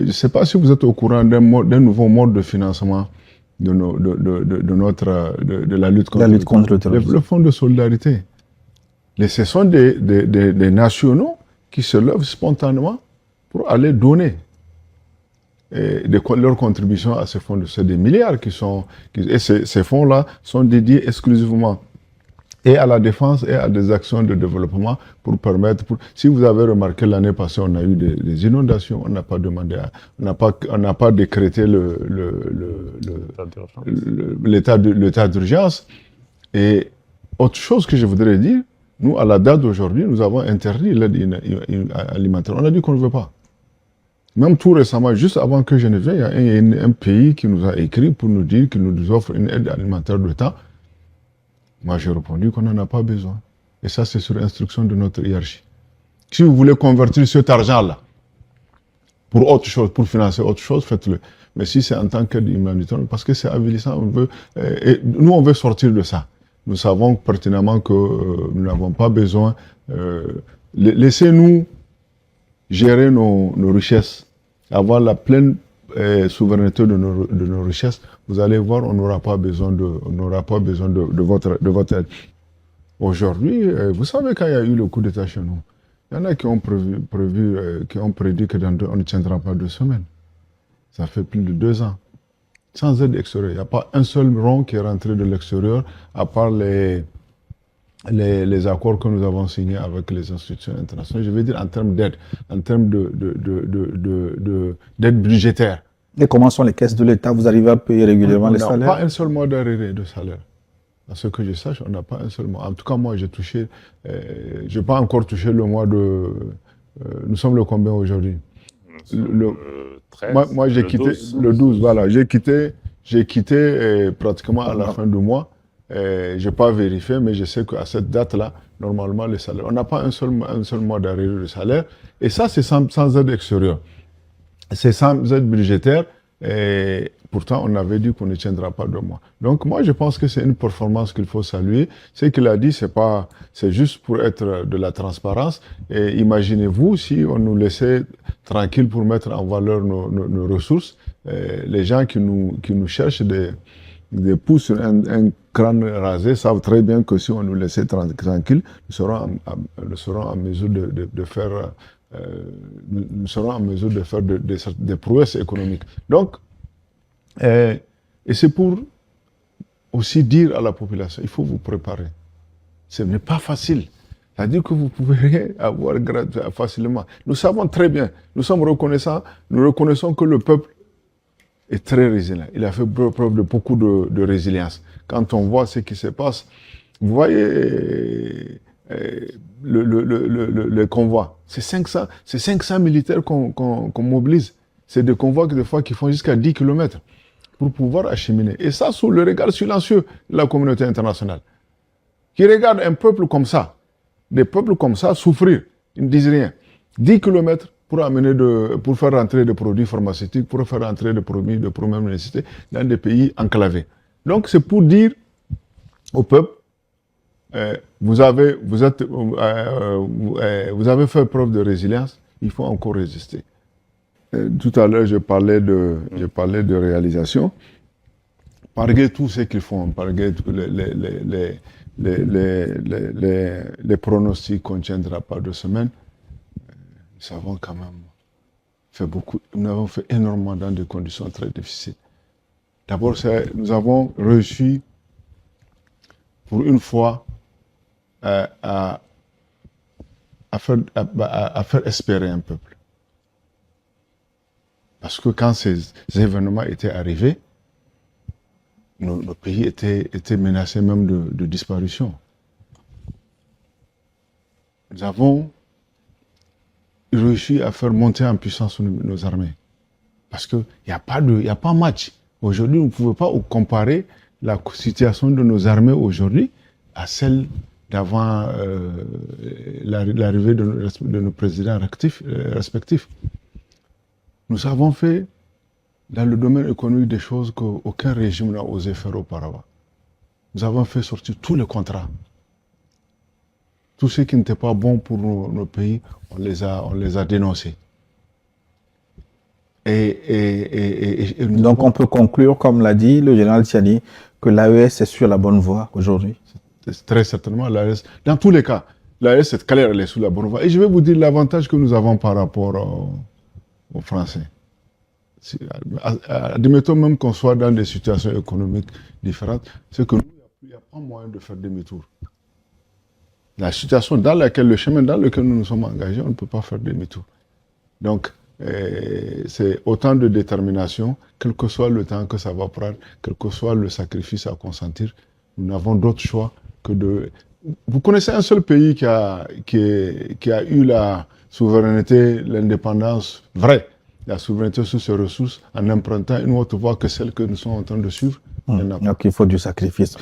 je ne sais pas si vous êtes au courant d'un nouveau mode de financement de la lutte contre le terrorisme. Le fonds de solidarité. Ce sont des nationaux qui se lèvent spontanément pour aller donner leur contribution à ces fonds. C'est des milliards et ces fonds-là sont dédiés exclusivement et à la défense et à des actions de développement pour permettre. Si vous avez remarqué, l'année passée, on a eu des inondations, on n'a pas demandé, on n'a pas décrété l'état d'urgence. Et autre chose que je voudrais dire, nous, à la date d'aujourd'hui, nous avons interdit l'aide alimentaire. On a dit qu'on ne veut pas. Même tout récemment, juste avant que je ne vienne, il y a un pays qui nous a écrit pour nous dire qu'il nous offre une aide alimentaire de temps. Moi, j'ai répondu qu'on n'en a pas besoin. Et ça, c'est sur instruction de notre hiérarchie. Si vous voulez convertir cet argent-là pour autre chose, pour financer autre chose, faites-le. Mais si c'est en tant qu'aide humanitaire, parce que c'est avilissant, nous, on veut sortir de ça. Nous savons pertinemment que nous n'avons pas besoin. Laissez-nous gérer nos richesses, avoir la pleine souveraineté de nos richesses. Vous allez voir, on n'aura pas besoin de votre aide. Aujourd'hui, vous savez, quand il y a eu le coup d'État chez nous, il y en a qui ont qui ont prédit qu'on ne tiendra pas 2 semaines. Ça fait plus de 2 ans. Sans aide extérieure. Il n'y a pas un seul rond qui est rentré de l'extérieur, à part les accords que nous avons signés avec les institutions internationales. Je veux dire en termes d'aide, en termes d'aide budgétaire. Et comment sont les caisses de l'État? Vous arrivez à payer régulièrement les salaires? On n'a pas un seul mois d'arrêt de salaire. À ce que je sache, on n'a pas un seul mois. En tout cas, moi, j'ai touché... je n'ai pas encore touché le mois de... nous sommes le combien aujourd'hui? Le 13. Moi, j'ai quitté 12. Le 12, voilà. J'ai quitté pratiquement à la fin du mois. Je n'ai pas vérifié, mais je sais qu'à cette date-là, normalement, les salaires... On n'a pas un seul mois d'arrêt de salaire. Et ça, c'est sans aide extérieure. C'est sans aide budgétaire. Et pourtant, on avait dit qu'on ne tiendra pas 2 mois. Donc, moi, je pense que c'est une performance qu'il faut saluer. Ce qu'il a dit, c'est juste pour être de la transparence. Et imaginez-vous si on nous laissait tranquilles pour mettre en valeur nos ressources. Les gens qui nous cherchent des pouces sur un crâne rasé savent très bien que si on nous laissait tranquilles, nous serons en mesure de faire... nous serons en mesure de faire des prouesses économiques. Donc, et c'est pour aussi dire à la population, il faut vous préparer. Ce n'est pas facile. C'est-à-dire que vous ne pouvez rien avoir facilement. Nous savons très bien, nous reconnaissons que le peuple est très résilient. Il a fait preuve de beaucoup de résilience. Quand on voit ce qui se passe, vous voyez... le convoi. C'est 500 militaires qu'on mobilise. C'est des convois des fois qui font jusqu'à 10 km pour pouvoir acheminer. Et ça, sous le regard silencieux de la communauté internationale. Qui regarde un peuple comme ça, des peuples comme ça, souffrir. Ils ne disent rien. 10 km pour faire rentrer des produits pharmaceutiques, pour faire rentrer des produits de première nécessité dans des pays enclavés. Donc, c'est pour dire au peuple, vous avez fait preuve de résilience, il faut encore résister. Tout à l'heure, je parlais de réalisation. Malgré tout ce qu'ils font, malgré les pronostics qu'on ne tiendra pas 2 semaines, nous avons quand même fait beaucoup. Nous avons fait énormément dans des conditions très difficiles. D'abord, nous avons réussi, pour une fois, à faire espérer un peuple. Parce que quand ces événements étaient arrivés, nos pays étaient menacés même de disparition. Nous avons réussi à faire monter en puissance nos armées. Parce qu'il n'y a pas match. Aujourd'hui, vous ne pouvez pas comparer la situation de nos armées aujourd'hui à celle d'avant l'arrivée de nos présidents respectifs. Nous avons fait, dans le domaine économique, des choses qu'aucun régime n'a osé faire auparavant. Nous avons fait sortir tous les contrats. Tout ce qui n'était pas bon pour nos pays, on les a dénoncés. Donc on peut conclure, comme l'a dit le général Tiani, que l'AES est sur la bonne voie aujourd'hui. Très certainement, l'AES. Dans tous les cas, l'AES, cette carrière, elle est sous la bonne voie. Et je vais vous dire l'avantage que nous avons par rapport aux Français. Admettons même qu'on soit dans des situations économiques différentes, c'est que nous, il n'y a pas moyen de faire demi-tour. La situation dans laquelle, le chemin dans lequel nous nous sommes engagés, on ne peut pas faire demi-tour. Donc, c'est autant de détermination, quel que soit le temps que ça va prendre, quel que soit le sacrifice à consentir, nous n'avons d'autre choix que de... Vous connaissez un seul pays qui a eu la souveraineté, l'indépendance vraie, la souveraineté sur ses ressources, en empruntant une autre voie que celle que nous sommes en train de suivre. Donc il faut du sacrifice.